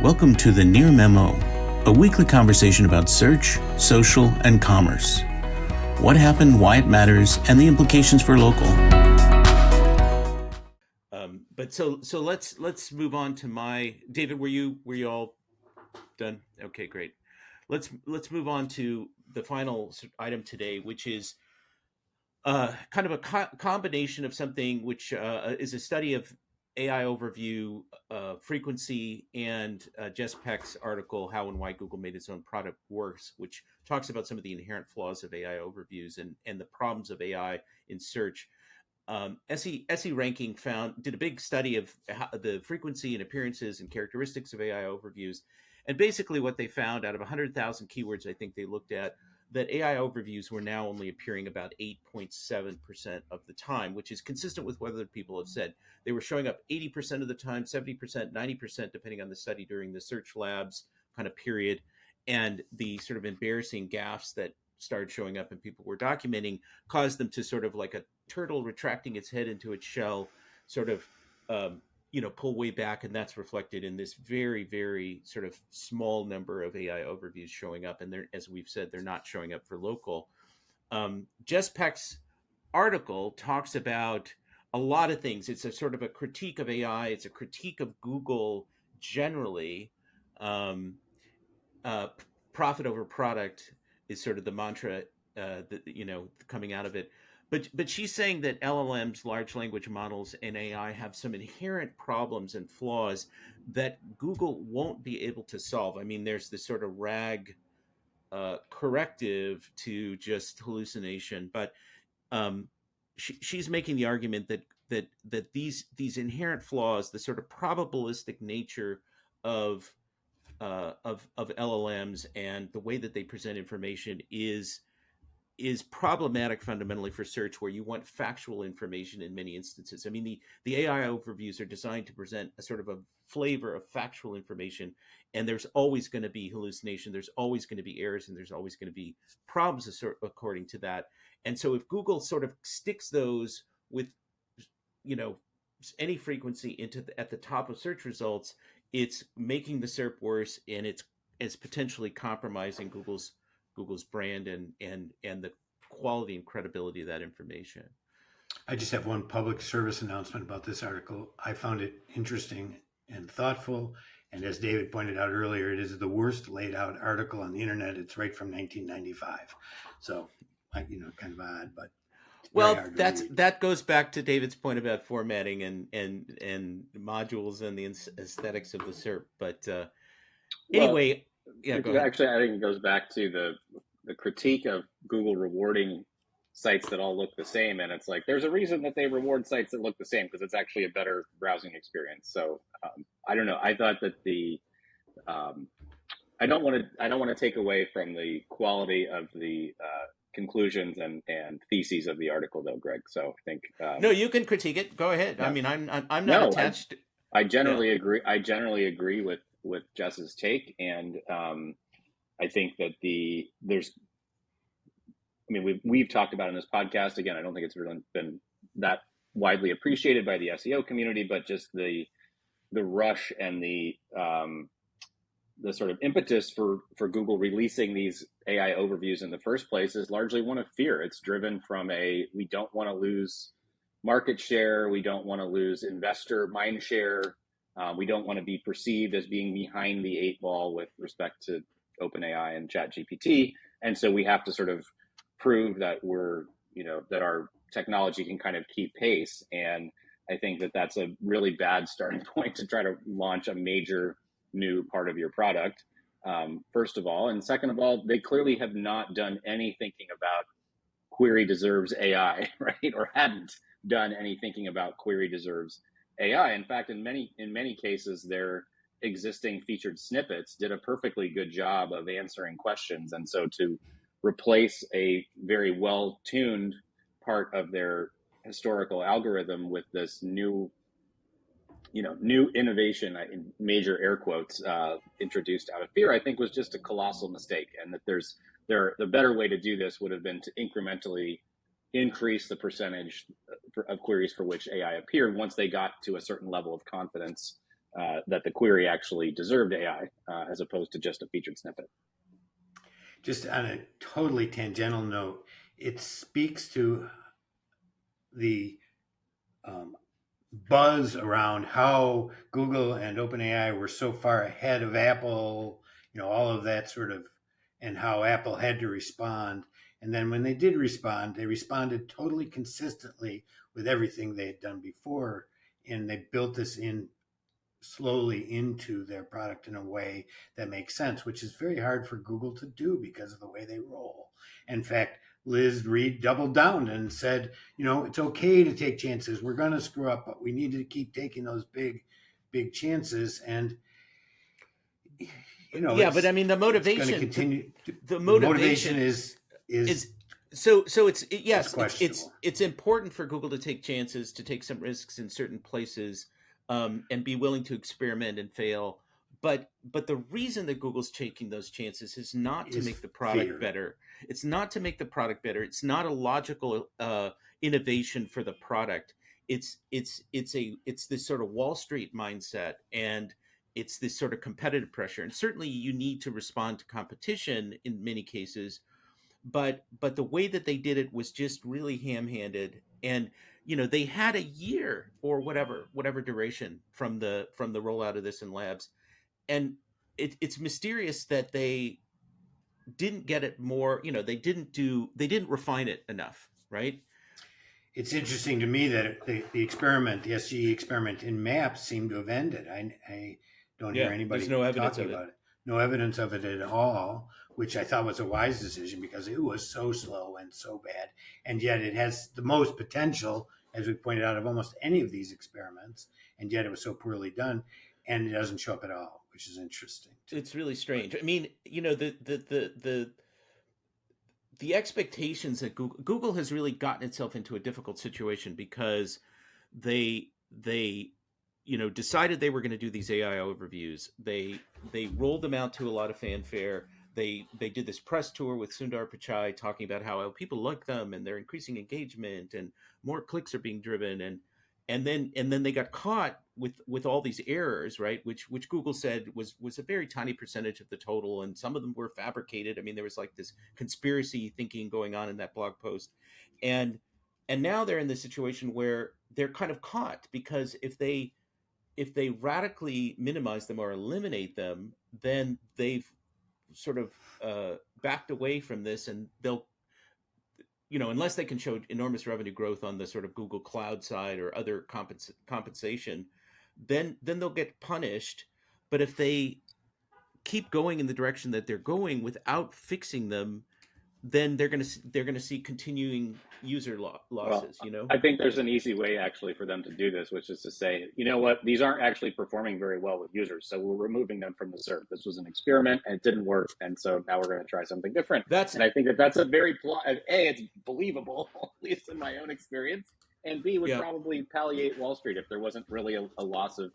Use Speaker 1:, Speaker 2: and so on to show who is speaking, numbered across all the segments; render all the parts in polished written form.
Speaker 1: Welcome to the Near Memo, a weekly conversation about search, social, and commerce. What happened, why it matters, and the implications for local. So let's move on to my David. Were you all done? Okay, great. Let's move on to the final item today, which is kind of a combination of something which is a study of AI overview frequency and Jess Peck's article, How and Why Google Made Its Own Product Worse, which talks about some of the inherent flaws of AI overviews and the problems of AI in search. SE Ranking did a big study of the frequency and appearances and characteristics of AI overviews. And basically what they found out of 100,000 keywords, I think they looked at, that AI overviews were now only appearing about 8.7% of the time, which is consistent with what other people have said. They were showing up 80% of the time, 70%, 90%, depending on the study during the Search Labs kind of period. And the sort of embarrassing gaffes that started showing up and people were documenting caused them to sort of like a turtle retracting its head into its shell, sort of pull way back, and that's reflected in this very, very sort of small number of AI overviews showing up. And they're, as we've said, they're not showing up for local. Jess Peck's article talks about a lot of things. It's a sort of a critique of AI. It's a critique of Google generally. Profit over product is sort of the mantra coming out of it. But she's saying that LLMs, large language models, and AI have some inherent problems and flaws that Google won't be able to solve. I mean, there's this sort of RAG corrective to just hallucination, but she's making the argument that these inherent flaws, the sort of probabilistic nature of LLMs and the way that they present information is problematic fundamentally for search, where you want factual information in many instances. I mean, the AI overviews are designed to present a sort of a flavor of factual information, and there's always going to be hallucination, there's always going to be errors, and there's always going to be problems according to that. And so if Google sort of sticks those with, any frequency at the top of search results, it's making the SERP worse, and it's potentially compromising Google's brand and the quality and credibility of that information.
Speaker 2: I just have one public service announcement about this article. I found it interesting and thoughtful. And as David pointed out earlier, it is the worst laid out article on the internet. It's right from 1995. So, kind of odd, but.
Speaker 1: Well, that goes back to David's point about formatting and modules and the aesthetics of the SERP. But anyway. Yeah, go ahead.
Speaker 3: Actually, I think it goes back to the critique of Google rewarding sites that all look the same, and it's like there's a reason that they reward sites that look the same, because it's actually a better browsing experience. So I don't know. I thought that I don't want to take away from the quality of the conclusions and theses of the article, though, Greg. So I think
Speaker 1: no, you can critique it. Go ahead. Yeah. I mean, I'm not attached.
Speaker 3: I generally agree. I generally agree with Jess's take, and I think that we've talked about in this podcast, again, I don't think it's really been that widely appreciated by the SEO community, but just the rush and the sort of impetus for Google releasing these AI overviews in the first place is largely one of fear. It's driven from we don't want to lose market share, we don't want to lose investor mind share. We don't want to be perceived as being behind the eight ball with respect to OpenAI and ChatGPT. And so we have to sort of prove that that our technology can kind of keep pace. And I think that that's a really bad starting point to try to launch a major new part of your product, first of all. And second of all, they clearly have not done any thinking about query deserves AI, right? Or hadn't done any thinking about query deserves AI. In fact, in many cases, their existing featured snippets did a perfectly good job of answering questions. And so to replace a very well-tuned part of their historical algorithm with this new innovation, in major air quotes, introduced out of fear, I think was just a colossal mistake. And that the better way to do this would have been to incrementally increase the percentage of queries for which AI appeared once they got to a certain level of confidence that the query actually deserved AI as opposed to just a featured snippet.
Speaker 2: Just on a totally tangential note, it speaks to the buzz around how Google and OpenAI were so far ahead of Apple, all of that sort of, and how Apple had to respond. And then when they did respond, they responded totally consistently with everything they had done before. And they built this in slowly into their product in a way that makes sense, which is very hard for Google to do because of the way they roll. In fact, Liz Reed doubled down and said, it's okay to take chances. We're going to screw up, but we need to keep taking those big, big chances. And,
Speaker 1: but I mean, the motivation,
Speaker 2: it's going to continue.
Speaker 1: The motivation
Speaker 2: is
Speaker 1: so it's
Speaker 2: yes,
Speaker 1: it's important for Google to take chances, to take some risks in certain places, and be willing to experiment and fail. But the reason that Google's taking those chances is not to make the product better. It's not to make the product better. It's not a logical innovation for the product. It's this sort of Wall Street mindset, and it's this sort of competitive pressure. And certainly you need to respond to competition in many cases. But the way that they did it was just really ham-handed, and they had a year or whatever duration from the rollout of this in labs, and it's mysterious that they didn't get it more. They didn't refine it enough, right?
Speaker 2: It's interesting to me that the experiment, the SGE experiment in Maps, seemed to have ended. I don't hear anybody talking about it. No evidence of it at all, which I thought was a wise decision because it was so slow and so bad. And yet it has the most potential, as we pointed out, of almost any of these experiments. And yet it was so poorly done, and it doesn't show up at all, which is interesting.
Speaker 1: It's really strange. I mean, the expectations that Google has really gotten itself into a difficult situation because they decided they were going to do these AI overviews. They rolled them out to a lot of fanfare. They did this press tour with Sundar Pichai talking about how people like them and they're increasing engagement and more clicks are being driven, and then they got caught with all these errors, right? Which Google said was a very tiny percentage of the total, and some of them were fabricated. I mean, there was like this conspiracy thinking going on in that blog post, and now they're in this situation where they're kind of caught because if they radically minimize them or eliminate them, then they've sort of backed away from this, and they'll, unless they can show enormous revenue growth on the sort of Google Cloud side or other compensation, then they'll get punished. But if they keep going in the direction that they're going without fixing them, then they're going to see continuing user losses.
Speaker 3: I think there's an easy way actually for them to do this, which is to say, you know what, these aren't actually performing very well with users, so we're removing them from the SERP. This was an experiment and it didn't work, and so now we're going to try something different. And I think that's a very it's believable, at least in my own experience, and B, would probably palliate Wall Street if there wasn't really a loss of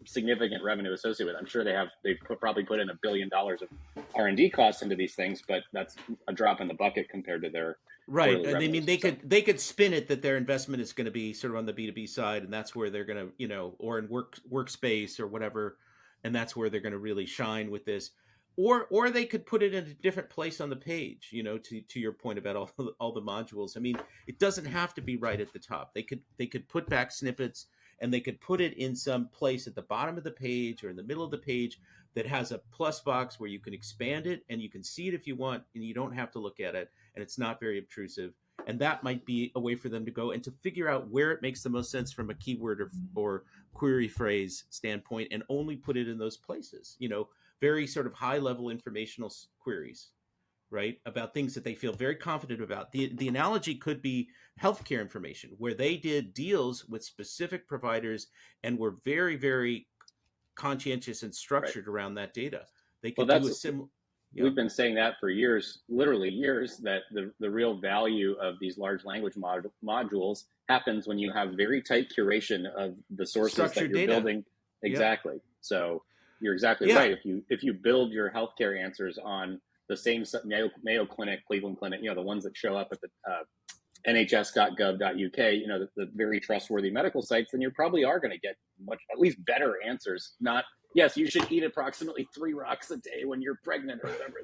Speaker 3: significant revenue associated with it. I'm sure they probably put in $1 billion of R&D costs into these things, but that's a drop in the bucket compared to their
Speaker 1: right. And I mean, they could spin it that their investment is going to be sort of on the B2B side, and that's where they're going to, or in workspace or whatever, and that's where they're going to really shine with this. Or they could put it in a different place on the page, to your point about all the modules. I mean, it doesn't have to be right at the top. They could put back snippets, and they could put it in some place at the bottom of the page or in the middle of the page that has a plus box where you can expand it and you can see it if you want, and you don't have to look at it, and it's not very obtrusive. And that might be a way for them to go and to figure out where it makes the most sense from a keyword or query phrase standpoint, and only put it in those places, very sort of high level informational queries, right, about things that they feel very confident about. The analogy could be healthcare information, where they did deals with specific providers and were very, very conscientious and structured around that data. They could do a similar.
Speaker 3: We've been saying that for years, literally years, that the real value of these large language modules happens when you have very tight curation of the sources structured that you're building. Exactly. Yep. So you're exactly right. If you build your healthcare answers on the same Mayo Clinic, Cleveland Clinic, the ones that show up at the nhs.gov.uk, you know, the very trustworthy medical sites, then you probably are going to get at least better answers. Not, yes, you should eat approximately 3 rocks a day when you're pregnant or whatever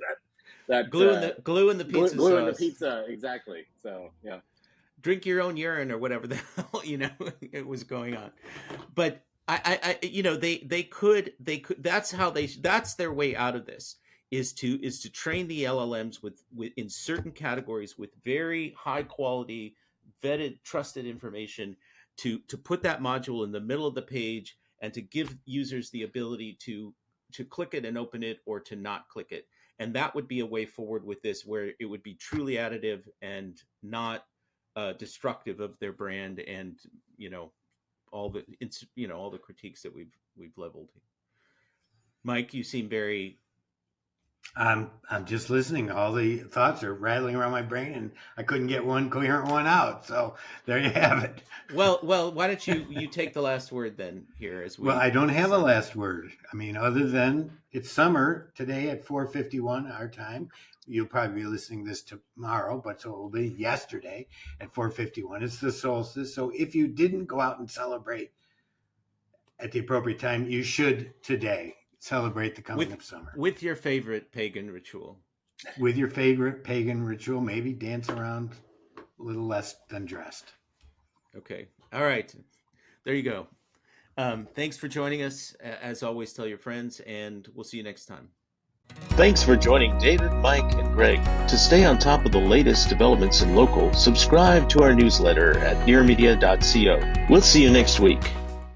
Speaker 3: that
Speaker 1: glue in the pizza
Speaker 3: glue
Speaker 1: sauce.
Speaker 3: in the pizza, exactly. So yeah,
Speaker 1: drink your own urine or whatever the hell, you know, it was going on. But I you know, they could that's their way out of this, is to train the LLMs with in certain categories with very high quality, vetted, trusted information, to put that module in the middle of the page and to give users the ability to click it and open it, or to not click it. And that would be a way forward with this, where it would be truly additive and not destructive of their brand, and you know, all the all the critiques that we've leveled. Mike, you seem very...
Speaker 2: I'm just listening. All the thoughts are rattling around my brain, and I couldn't get one coherent one out. So there you have it.
Speaker 1: Well, why don't you take the last word then here, as we...
Speaker 2: Well, I don't have a last word. I mean, other than it's summer today at 4:51 our time. You'll probably be listening this tomorrow, but so it will be yesterday at 4:51. It's the solstice. So if you didn't go out and celebrate at the appropriate time, you should today celebrate the coming of summer.
Speaker 1: With your favorite pagan ritual.
Speaker 2: With your favorite pagan ritual, maybe dance around a little less than dressed.
Speaker 1: Okay. All right. There you go. Thanks for joining us. As always, tell your friends, and we'll see you next time.
Speaker 4: Thanks for joining David, Mike, and Greg. To stay on top of the latest developments in local, subscribe to our newsletter at nearmedia.co. We'll see you next week.